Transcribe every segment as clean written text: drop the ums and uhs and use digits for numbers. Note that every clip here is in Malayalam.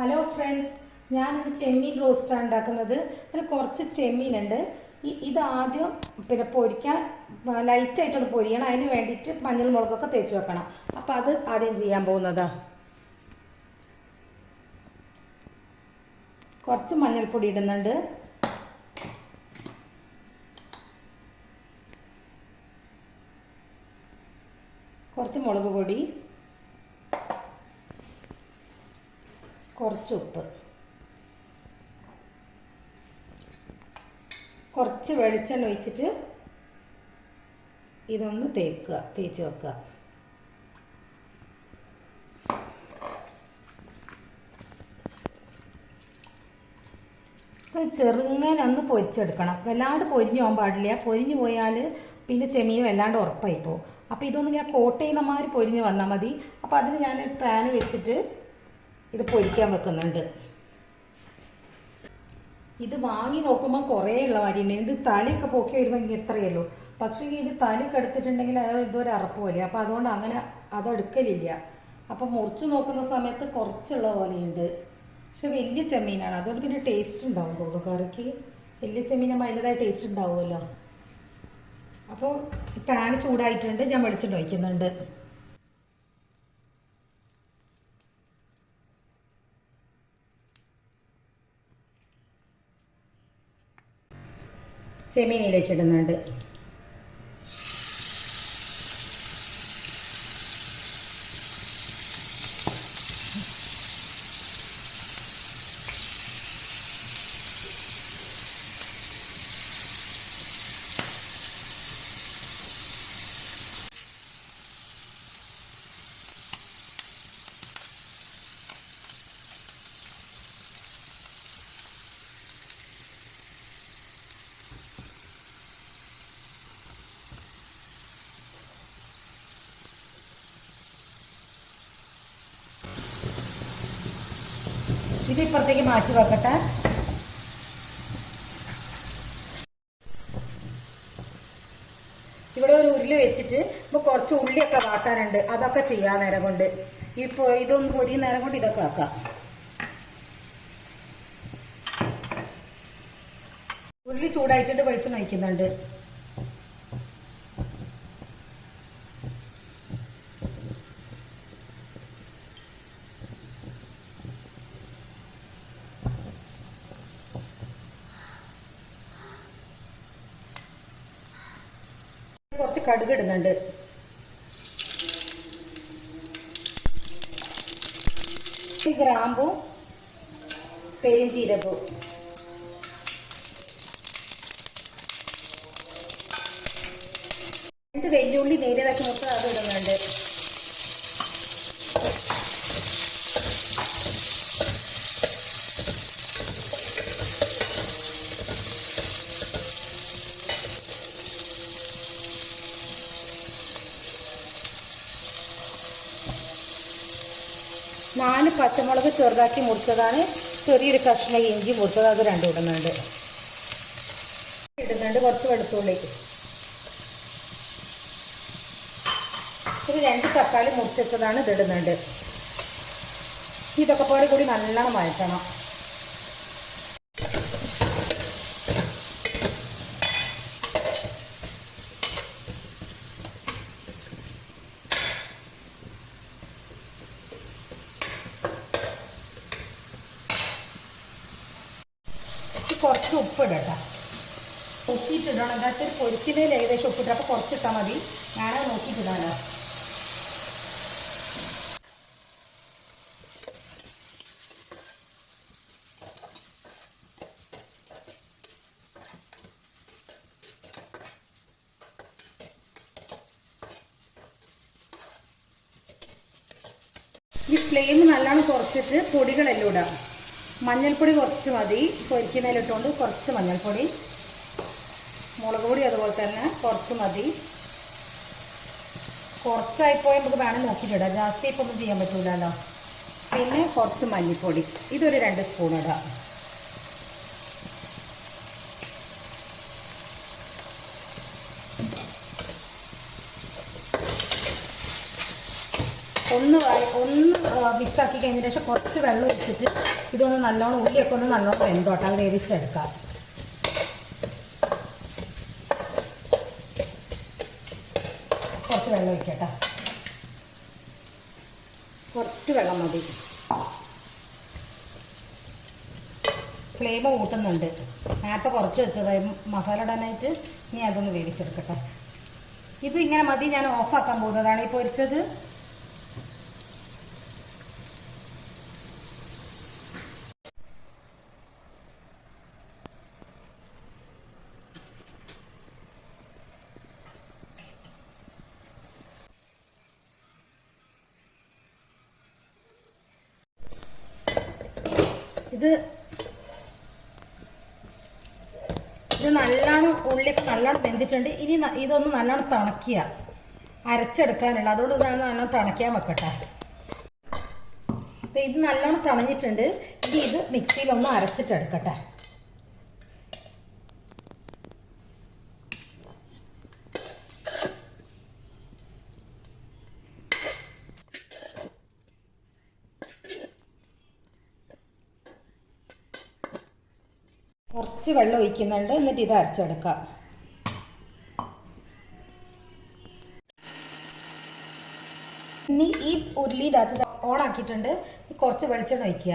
ഹലോ ഫ്രണ്ട്സ്, ഞാനിന്ന് ചെമ്മീൻ റോസ്റ്റാണ് ഉണ്ടാക്കുന്നത്. അതിന് കുറച്ച് ചെമ്മീനുണ്ട്. ഇത് ആദ്യം പൊരിക്കാൻ ലൈറ്റായിട്ടൊന്ന് പൊരിയണം. അതിന് വേണ്ടിയിട്ട് മഞ്ഞൾ മുളകൊക്കെ തേച്ച് വെക്കണം. അപ്പം അത് ആദ്യം ചെയ്യാൻ പോകുന്നതാ. കുറച്ച് മഞ്ഞൾപ്പൊടി ഇടുന്നുണ്ട്. കുറച്ച് മുളക് പൊടി, കുറച്ച് ഉപ്പ്, കുറച്ച് വെളിച്ചെണ്ണ ഒഴിച്ചിട്ട് ഇതൊന്ന് തേച്ച് വെക്കുക. ചെറുങ്ങനെ ഒന്ന് പൊരിച്ചെടുക്കണം. വല്ലാണ്ട് പൊരിഞ്ഞു പോകാൻ പാടില്ല. പൊരിഞ്ഞു പോയാൽ പിന്നെ ചെമ്മീൻ വല്ലാണ്ട് ഉറപ്പായി പോകും. അപ്പോൾ ഇതൊന്ന് ഇങ്ങനെ കോട്ട് ചെയ്യുന്ന മാതിരി പൊരിഞ്ഞ് വന്നാൽ മതി. അപ്പോൾ അതിന് ഞാൻ പാന് വെച്ചിട്ട് ഇത് പൊരിക്കാൻ വെക്കുന്നുണ്ട്. ഇത് വാങ്ങി നോക്കുമ്പോൾ കുറേ ഉള്ള മാതിരിയുണ്ട്. ഇത് തലയൊക്കെ പൊക്കി വരുമ്പോൾ ഇങ്ങനെ എത്രയേ ഉള്ളൂ. പക്ഷേ ഇത് തലയൊക്കെ എടുത്തിട്ടുണ്ടെങ്കിൽ അത് ഇതൊരു അറപ്പ് പോലെ. അപ്പോൾ അതുകൊണ്ട് അങ്ങനെ അതെടുക്കലില്ല. അപ്പം മുറിച്ച് നോക്കുന്ന സമയത്ത് കുറച്ചുള്ള പോലെയുണ്ട്. പക്ഷെ വലിയ ചെമ്മീനാണ്, അതുകൊണ്ട് പിന്നെ ടേസ്റ്റ് ഉണ്ടാവും. തോന്നുന്നു കറിക്ക് വലിയ ചെമ്മീനാകുമ്പോൾ അതിൻ്റെതായ ടേസ്റ്റ് ഉണ്ടാവുമല്ലോ. അപ്പോൾ പാന് ചൂടായിട്ടുണ്ട്. ഞാൻ വെളിച്ചെണ്ണ ഒഴിക്കുന്നുണ്ട്. ചെമ്മീനിലേക്ക് ഇടുന്നുണ്ട്. ഇത് ഇപ്പുറത്തേക്ക് മാറ്റി വെക്കട്ടെ. ഇവിടെ ഒരു ഉരുളി വെച്ചിട്ട് ഇപ്പോൾ കുറച്ച് ഉള്ളിയൊക്കെ വാട്ടാനുണ്ട്. അതൊക്കെ ചെയ്യാൻ നേരം കൊണ്ട് ഇപ്പോൾ ഇതൊന്ന് പൊരിയും നേരം കൊണ്ട് ഇതൊക്കെ ആക്കാം. ഉരുളി ചൂടായിട്ടുണ്ട്. വെളിച്ചെണ്ണ ഒഴിക്കുന്നുണ്ട്. കുറച്ച് കടുക് ഇടുന്നുണ്ട്. ഗ്രാമ്പും പെരിഞ്ചീരകവും, രണ്ട് വെല്ലുള്ളി നേരിയതാക്കി നോക്കുക, അത് ഇടുന്നുണ്ട്. നാല് പച്ചമുളക് ചെറുതാക്കി മുറിച്ചതാണ്. ചെറിയൊരു കഷ്ണം ഇഞ്ചി മുറിച്ചത്, അത് രണ്ടും ഇടുന്നുണ്ട്. കുറച്ച് വെളുത്തുള്ളി, ഒരു 2 തക്കാളി മുറിച്ചതാണ്, ഇത് ഇടുന്നുണ്ട്. ഇതൊക്കെ പോലെ കൂടി നല്ലോണം വഴറ്റണം. കുറച്ച് ഉപ്പിടട്ടോ, നോക്കിയിട്ടിടണം. എന്താ വെച്ചാൽ പൊരിക്കുന്നതിൽ ഏകദേശം ഉപ്പിട്ട്, അപ്പോൾ കുറച്ചിട്ടാൽ മതി. ഞാനത് നോക്കിയിട്ടിടാനോ. ഈ ഫ്ലെയിം നല്ലോണം കുറച്ചിട്ട് പൊടികളെല്ലാം ഇടാം. മഞ്ഞൾപ്പൊടി കുറച്ച് മതി, പൊരിക്കുന്നതിലിട്ടുകൊണ്ട് കുറച്ച് മഞ്ഞൾപ്പൊടി. മുളക് പൊടി അതുപോലെ തന്നെ കുറച്ച് മതി. കുറച്ചായിപ്പോയി നമുക്ക് വേണം നോക്കിയിട്ടിടാം. ജാസ്തി ഇപ്പോൾ ഒന്നും ചെയ്യാൻ പറ്റൂലല്ലോ. പിന്നെ കുറച്ച് മല്ലിപ്പൊടി, ഇതൊരു 2 സ്പൂൺ ഇടാം. ഒന്ന് മിക്സ് ആക്കി കഴിഞ്ഞതിന് ശേഷം കുറച്ച് വെള്ളം ഒഴിച്ചിട്ട് ഇതൊന്ന് നല്ലോണം ഉള്ളിയൊക്കെ ഒന്ന് നല്ലോണം വെന്തോട്ടെ, അത് വേവിച്ചെടുക്കാം. കുറച്ച് വെള്ളം ഒഴിക്കട്ടെ, കുറച്ച് വെള്ളം മതി. ഫ്ലെയിം കൂട്ടുന്നുണ്ട്, നേരത്തെ കുറച്ച് വെച്ചതായി മസാല ഇടാനായിട്ട്. ഇനി അതൊന്ന് വേവിച്ചെടുക്കട്ടെ. ഇത് ഇങ്ങനെ മതി, ഞാൻ ഓഫാക്കാൻ പോകുന്നതാണ് ഈ പൊരിച്ചത്. ഇത് നല്ലോണം ഉള്ളിയൊക്കെ നല്ലോണം വെന്തിട്ടുണ്ട്. ഇനി ഇതൊന്ന് നല്ലോണം തണക്കുക, അരച്ചെടുക്കാനുള്ള. അതുകൊണ്ട് ഇതാണ് നല്ലോണം തണയ്ക്കാൻ വെക്കട്ടെ. ഇത് നല്ലോണം തണഞ്ഞിട്ടുണ്ട്. ഇനി ഇത് മിക്സിയിലൊന്ന് അരച്ചിട്ടെടുക്കട്ടെ. കുറച്ച് വെള്ളം ഒഴിക്കുന്നുണ്ട്, എന്നിട്ട് ഇത് അരച്ചെടുക്കാം. ഇനി ഈ ഉരുളിയുടെ അകത്ത് ഓണാക്കിയിട്ടുണ്ട്. കുറച്ച് വെളിച്ചെണ്ണ ഒഴിക്കുക.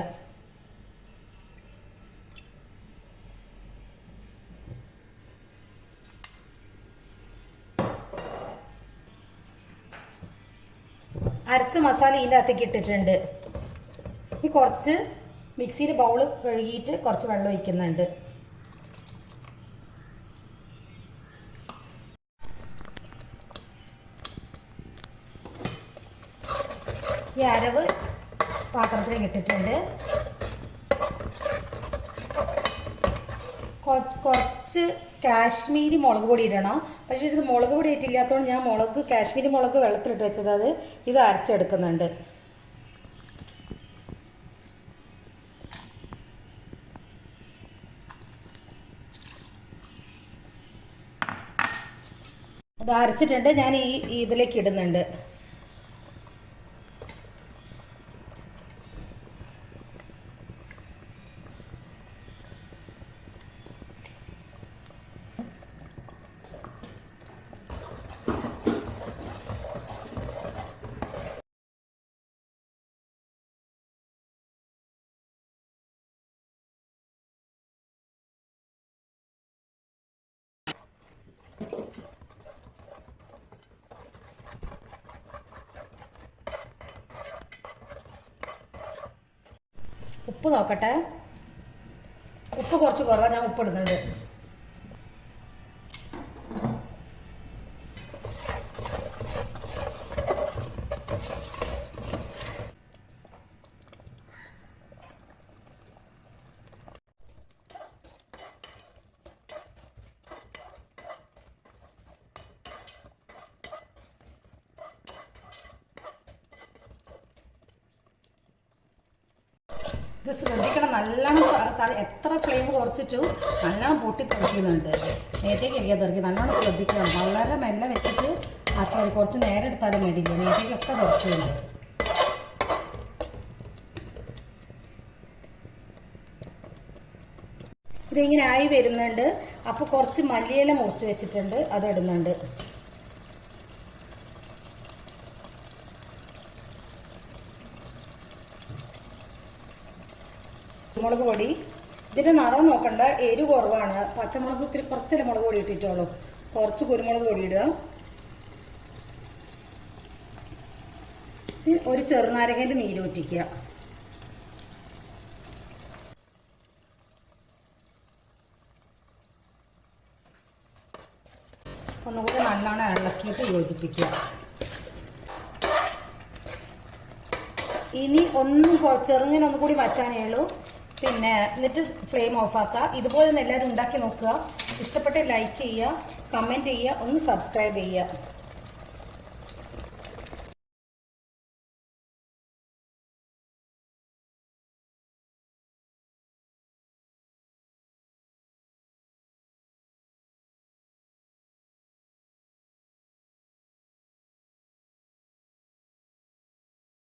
അരച്ച മസാല ഇതിൻ്റെ അകത്തേക്ക് ഇട്ടിട്ടുണ്ട്. ഈ കുറച്ച് മിക്സിയിൽ ബൗള് കഴുകിയിട്ട് കുറച്ച് വെള്ളം ഒഴിക്കുന്നുണ്ട്. ഈ അരവ് പാത്രത്തിലേക്ക് ഇട്ടിട്ടുണ്ട്. കുറച്ച് കാശ്മീരി മുളക് പൊടി ഇടണം. പക്ഷേ ഇത് മുളക് പൊടി ഇട്ടില്ലാത്തതുകൊണ്ട് ഞാൻ കാശ്മീരി മുളക് വെള്ളത്തിലിട്ട് വെച്ചത് ഇത് അരച്ചെടുക്കുന്നുണ്ട്. ഇത് അരച്ചിട്ടുണ്ട്, ഞാൻ ഇതിലേക്ക് ഇടുന്നുണ്ട്. ഉപ്പ് നോക്കട്ടെ. ഉപ്പ് കുറച്ച് കുറവാ, ഞാൻ ഉപ്പ് ഇടുന്നുണ്ട്. ഇത് ശ്രദ്ധിക്കണം, നല്ലോണം എത്ര ഫ്ലെയിം കുറച്ചിട്ടു നല്ലോണം പൊട്ടി തെറിക്കുന്നുണ്ട്. നേരത്തേക്ക് തെറിക്കും, നല്ലോണം ശ്രദ്ധിക്കണം. വളരെ മെല്ലെ വെച്ചിട്ട് ആക്കി കുറച്ച് നേരം എടുത്താലും വേണ്ടില്ല, നേരത്തേക്കൊക്കെ തെറിക്കുന്നുണ്ട്. ഇതിങ്ങനെ ആയി വരുന്നുണ്ട്. അപ്പോൾ കുറച്ച് മല്ലിയില മുറിച്ച് വെച്ചിട്ടുണ്ട്, അത് ഇടുന്നുണ്ട്. മുളക് പൊടി, ഇതിന്റെ നിറം നോക്കണ്ട, എരിവ് കുറവാണ്. പച്ചമുളക് കുറച്ചല്ലേ മുളക് പൊടി ഇട്ടിട്ടുള്ളൂ. കുറച്ച് കുരുമുളക് പൊടി ഇടുക. ഒരു ചെറുനാരങ്ങന്റെ നീര് ഊറ്റിക്കുക. ഒന്നുകൂടി നല്ലോണം ഇളക്കിയിട്ട് യോജിപ്പിക്കുക. ഇനി ചെറുങ്ങനെ ഒന്നുകൂടി വച്ചാനേ ഉള്ളൂ. പിന്നെ എന്നിട്ട് ഫ്ലെയിം ഓഫാക്കുക. ഇതുപോലെ എല്ലാവരും ഉണ്ടാക്കി നോക്കുക. ഇഷ്ടപ്പെട്ട് ലൈക്ക് ചെയ്യുക, കമൻറ്റ് ചെയ്യുക, ഒന്ന് സബ്സ്ക്രൈബ് ചെയ്യുക.